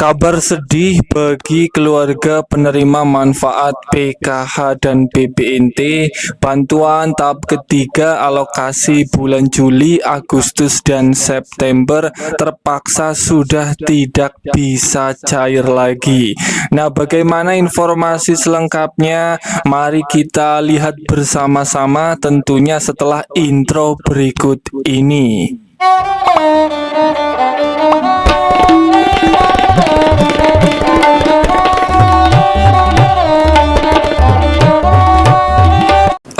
Kabar sedih bagi keluarga penerima manfaat PKH dan BPNT. Bantuan tahap ketiga alokasi bulan Juli, Agustus, dan September terpaksa sudah tidak bisa cair lagi. Nah, bagaimana informasi selengkapnya? Mari kita lihat bersama-sama, tentunya setelah intro berikut ini.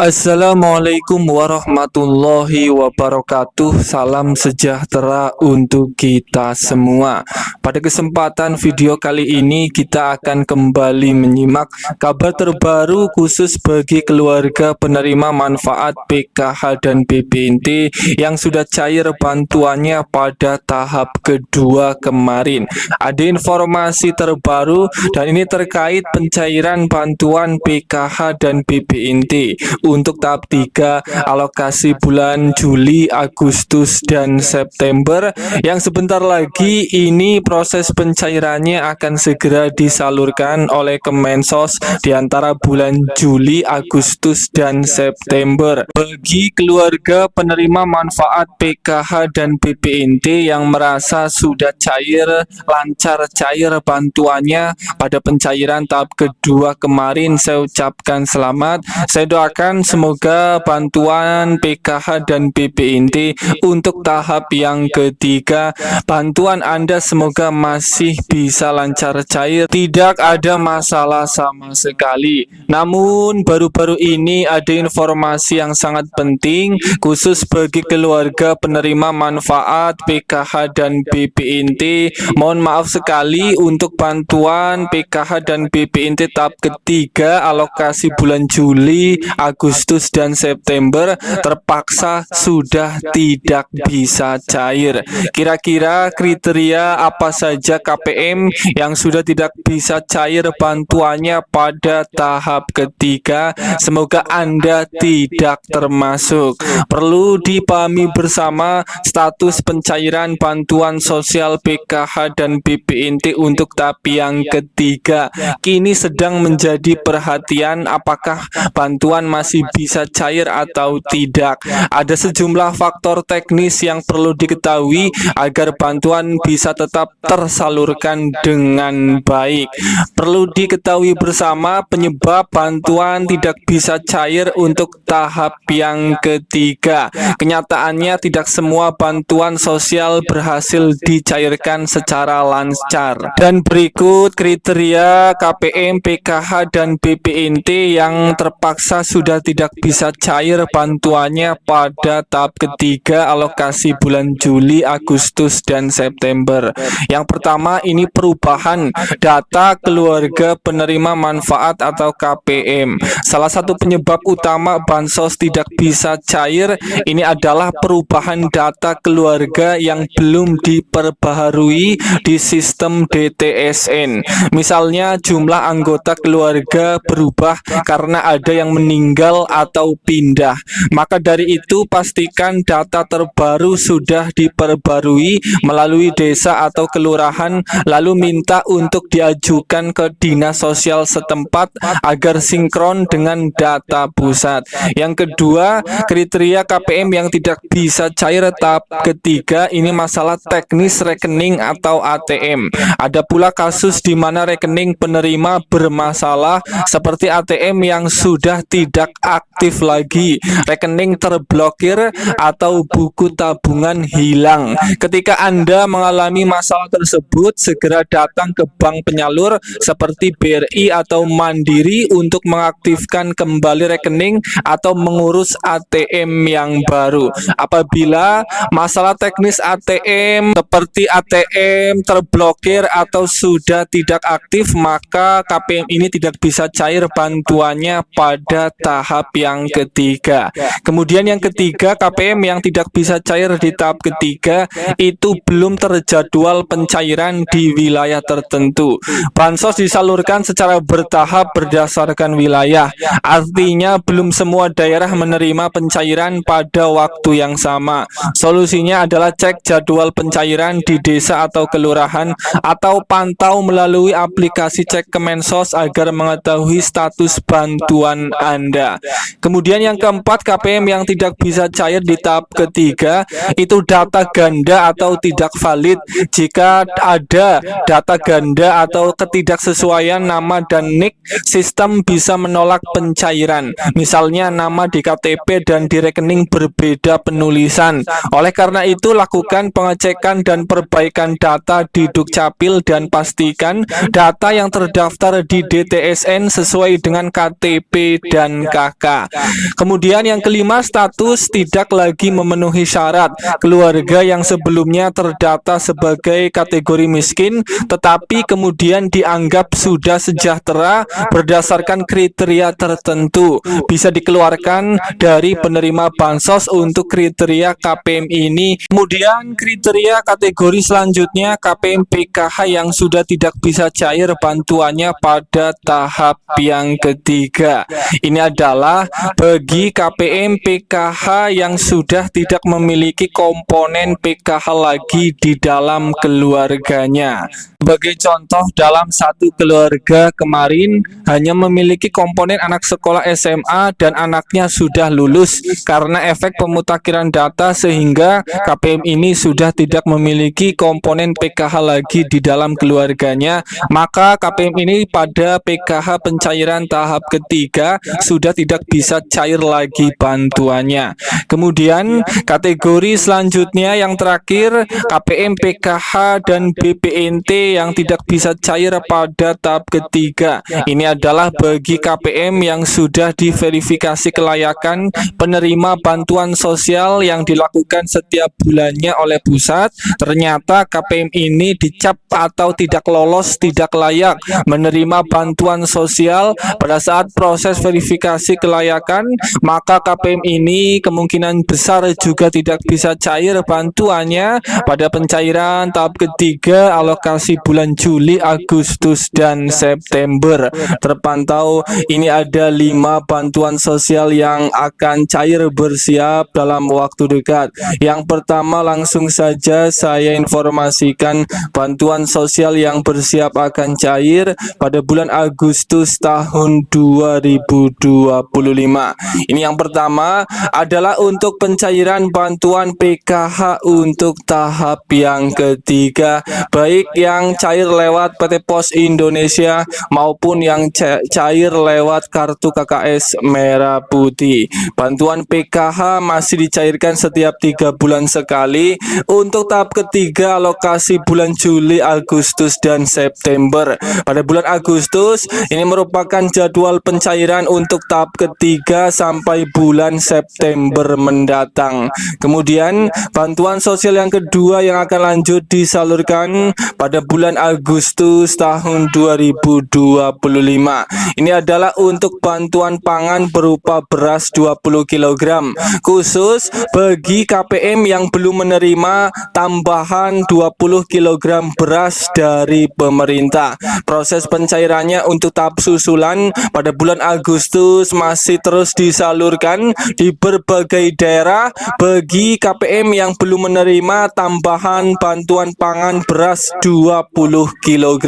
Assalamualaikum warahmatullahi wabarakatuh. Salam sejahtera untuk kita semua. Pada kesempatan video kali ini kita akan kembali menyimak kabar terbaru khusus bagi keluarga penerima manfaat PKH dan BPNT yang sudah cair bantuannya pada tahap kedua kemarin. Ada informasi terbaru dan ini terkait pencairan bantuan PKH dan BPNT untuk tahap 3 alokasi bulan Juli, Agustus, dan September yang sebentar lagi ini proses pencairannya akan segera disalurkan oleh Kemensos di antara bulan Juli, Agustus, dan September. Bagi keluarga penerima manfaat PKH dan BPNT yang merasa sudah lancar cair bantuannya pada pencairan tahap kedua kemarin, saya ucapkan selamat. Saya doakan semoga bantuan PKH dan BPNT untuk tahap yang ketiga, bantuan Anda semoga masih bisa lancar cair, tidak ada masalah sama sekali. Namun baru-baru ini ada informasi yang sangat penting khusus bagi keluarga penerima manfaat PKH dan BPNT. Mohon maaf sekali untuk bantuan PKH dan BPNT tahap ketiga alokasi bulan Juli, Agustus, dan September terpaksa sudah tidak bisa cair. Kira-kira kriteria apa saja KPM yang sudah tidak bisa cair bantuannya pada tahap ketiga? Semoga Anda tidak termasuk. Perlu dipahami bersama, status pencairan bantuan sosial PKH dan BPNT untuk tahap yang ketiga kini sedang menjadi perhatian. Apakah bantuan masih bisa cair atau tidak? Ada sejumlah faktor teknis yang perlu diketahui agar bantuan bisa tetap tersalurkan dengan baik. Perlu diketahui bersama penyebab bantuan tidak bisa cair untuk tahap yang ketiga. Kenyataannya tidak semua bantuan sosial berhasil dicairkan secara lancar. Dan berikut kriteria KPM, PKH, dan BPNT yang terpaksa sudah tidak bisa cair bantuannya pada tahap ketiga alokasi bulan Juli, Agustus, dan September. Yang pertama, ini perubahan data keluarga penerima manfaat atau KPM. Salah satu penyebab utama bansos tidak bisa cair ini adalah perubahan data keluarga yang belum diperbaharui di sistem DTSN. Misalnya jumlah anggota keluarga berubah karena ada yang meninggal atau pindah. Maka dari itu pastikan data terbaru sudah diperbarui melalui desa atau kelurahan, lalu minta untuk diajukan ke dinas sosial setempat agar sinkron dengan data pusat. Yang kedua, kriteria KPM yang tidak bisa cair tahap ketiga ini masalah teknis rekening atau ATM. Ada pula kasus di mana rekening penerima bermasalah seperti ATM yang sudah tidak aktif lagi, rekening terblokir, atau buku tabungan hilang. Ketika Anda mengalami masalah tersebut, segera datang ke bank penyalur seperti BRI atau Mandiri untuk mengaktifkan kembali rekening atau mengurus ATM yang baru. Apabila masalah teknis ATM seperti ATM terblokir atau sudah tidak aktif, maka KPM ini tidak bisa cair bantuannya pada tahap tahap yang ketiga. Kemudian yang ketiga, KPM yang tidak bisa cair di tahap ketiga itu belum terjadwal pencairan di wilayah tertentu. Bansos disalurkan secara bertahap berdasarkan wilayah. Artinya belum semua daerah menerima pencairan pada waktu yang sama. Solusinya adalah cek jadwal pencairan di desa atau kelurahan atau pantau melalui aplikasi Cek Kemensos agar mengetahui status bantuan Anda. Kemudian yang keempat, KPM yang tidak bisa cair di tahap ketiga itu data ganda atau tidak valid. Jika ada data ganda atau ketidaksesuaian nama dan NIK, sistem bisa menolak pencairan. Misalnya nama di KTP dan di rekening berbeda penulisan. Oleh karena itu, lakukan pengecekan dan perbaikan data di Dukcapil dan pastikan data yang terdaftar di DTSN sesuai dengan KTP dan KK. Kemudian yang kelima, status tidak lagi memenuhi syarat. Keluarga yang sebelumnya terdata sebagai kategori miskin tetapi kemudian dianggap sudah sejahtera berdasarkan kriteria tertentu bisa dikeluarkan dari penerima bansos untuk kriteria KPM ini. Kemudian kriteria kategori selanjutnya, KPM PKH yang sudah tidak bisa cair bantuannya pada tahap yang ketiga. Ini adalah bagi KPM PKH yang sudah tidak memiliki komponen PKH lagi di dalam keluarganya. Sebagai contoh, dalam satu keluarga kemarin hanya memiliki komponen anak sekolah SMA dan anaknya sudah lulus. Karena efek pemutakhiran data sehingga KPM ini sudah tidak memiliki komponen PKH lagi di dalam keluarganya, maka KPM ini pada PKH pencairan tahap ketiga sudah tidak bisa cair lagi bantuannya. Kemudian kategori selanjutnya yang terakhir, KPM PKH dan BPNT yang tidak bisa cair pada tahap ketiga. Ini adalah bagi KPM yang sudah diverifikasi kelayakan penerima bantuan sosial yang dilakukan setiap bulannya oleh pusat. Ternyata KPM ini dicap atau tidak lolos, tidak layak menerima bantuan sosial pada saat proses verifikasi kelayakan, maka KPM ini kemungkinan besar juga tidak bisa cair bantuannya pada pencairan tahap ketiga alokasi bulan Juli, Agustus, dan September. Terpantau ini ada 5 bantuan sosial yang akan cair bersiap dalam waktu dekat. Yang pertama, langsung saja saya informasikan bantuan sosial yang bersiap akan cair pada bulan Agustus tahun 2025. Ini yang pertama adalah untuk pencairan bantuan PKH untuk tahap yang ketiga, baik yang cair lewat PT Pos Indonesia maupun yang cair lewat kartu KKS Merah Putih. Bantuan PKH masih dicairkan setiap 3 bulan sekali. Untuk tahap ketiga alokasi bulan Juli, Agustus, dan September. Pada bulan Agustus ini merupakan jadwal pencairan untuk tahap ketiga sampai bulan September mendatang. Kemudian bantuan sosial yang kedua yang akan lanjut disalurkan pada bulan Agustus tahun 2025. Ini adalah untuk bantuan pangan berupa beras 20 kg khusus bagi KPM yang belum menerima tambahan 20 kg beras dari pemerintah. Proses pencairannya untuk tahap susulan pada bulan Agustus masih terus disalurkan di berbagai daerah bagi KPM yang belum menerima tambahan bantuan pangan beras 20 kg.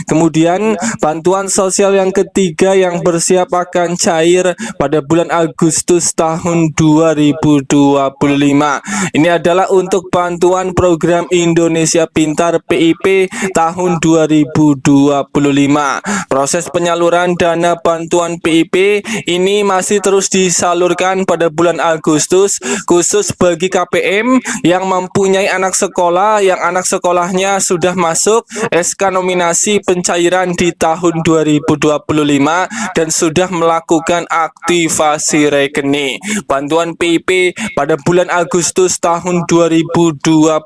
Kemudian bantuan sosial yang ketiga yang bersiap akan cair pada bulan Agustus tahun 2025. Ini adalah untuk bantuan program Indonesia Pintar PIP tahun 2025. Proses penyaluran dana bantuan PIP ini masih terus disalurkan pada bulan Agustus khusus bagi KPM yang mempunyai anak sekolah yang anak sekolahnya sudah masuk SK nominasi pencairan di tahun 2025 dan sudah melakukan aktivasi rekening. Bantuan PIP pada bulan Agustus tahun 2025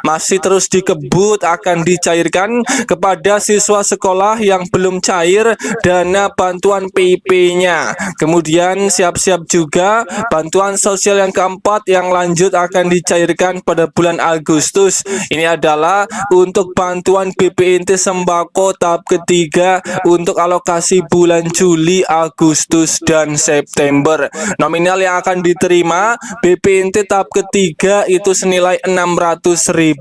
masih terus dikebut akan dicairkan kepada siswa sekolah yang belum cair dana bantuan PIP-nya. lainnya. Kemudian siap-siap juga bantuan sosial yang keempat yang lanjut akan dicairkan pada bulan Agustus. Ini adalah untuk bantuan BPNT sembako tahap ketiga untuk alokasi bulan Juli, Agustus, dan September. Nominal yang akan diterima BPNT tahap ketiga itu senilai Rp600.000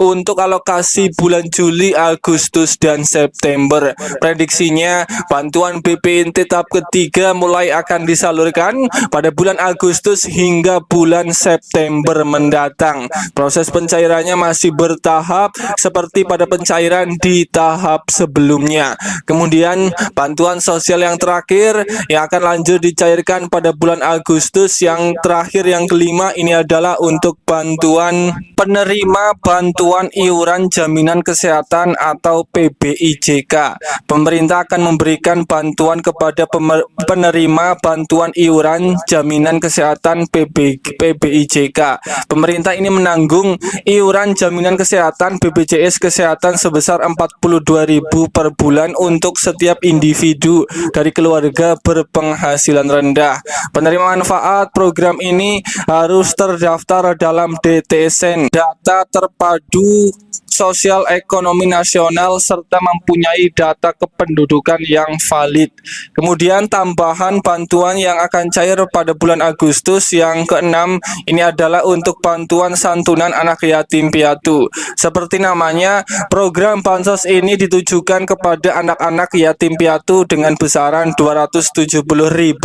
untuk alokasi bulan Juli, Agustus, dan September. Prediksinya bantuan BPNT tahap ketiga mulai akan disalurkan pada bulan Agustus hingga bulan September mendatang. Proses pencairannya masih bertahap seperti pada pencairan di tahap sebelumnya. Kemudian bantuan sosial yang terakhir yang akan lanjut dicairkan pada bulan Agustus, yang terakhir yang kelima, ini adalah untuk bantuan penerima bantuan iuran jaminan kesehatan atau PBIJK. Pemerintah akan memberikan bantuan kepada penerima bantuan iuran jaminan kesehatan PBIJK. Pemerintah ini menanggung iuran jaminan kesehatan BPJS Kesehatan sebesar Rp42.000 per bulan untuk setiap individu dari keluarga berpenghasilan rendah. Penerima manfaat program ini harus terdaftar dalam DTSN, Data Terpadu Sosial Ekonomi Nasional, serta mempunyai data kependudukan yang valid. Kemudian tambahan bantuan yang akan cair pada bulan Agustus yang keenam, ini adalah untuk bantuan santunan anak yatim piatu. Seperti namanya, program bansos ini ditujukan kepada anak-anak yatim piatu dengan besaran Rp270.000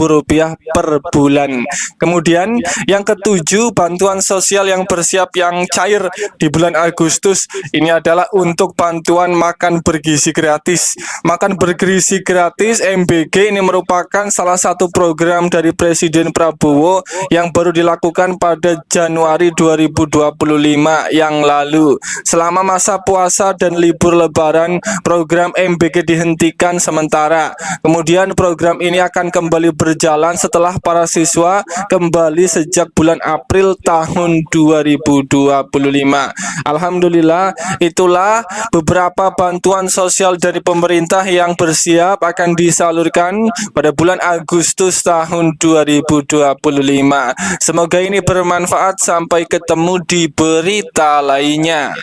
per bulan. Kemudian yang ketujuh, bantuan sosial yang bersiap yang cair di bulan Agustus ini adalah untuk bantuan makan bergizi gratis. Makan bergizi gratis MBG ini merupakan salah satu program dari Presiden Prabowo yang baru dilakukan pada Januari 2025 yang lalu. Selama masa puasa dan libur lebaran, program MBG dihentikan sementara. Kemudian program ini akan kembali berjalan setelah para siswa kembali sejak bulan April tahun 2025. Alhamdulillah, itulah beberapa bantuan sosial dari pemerintah yang bersiap akan disalurkan pada bulan Agustus tahun 2025. Semoga ini bermanfaat. Sampai ketemu di berita lainnya.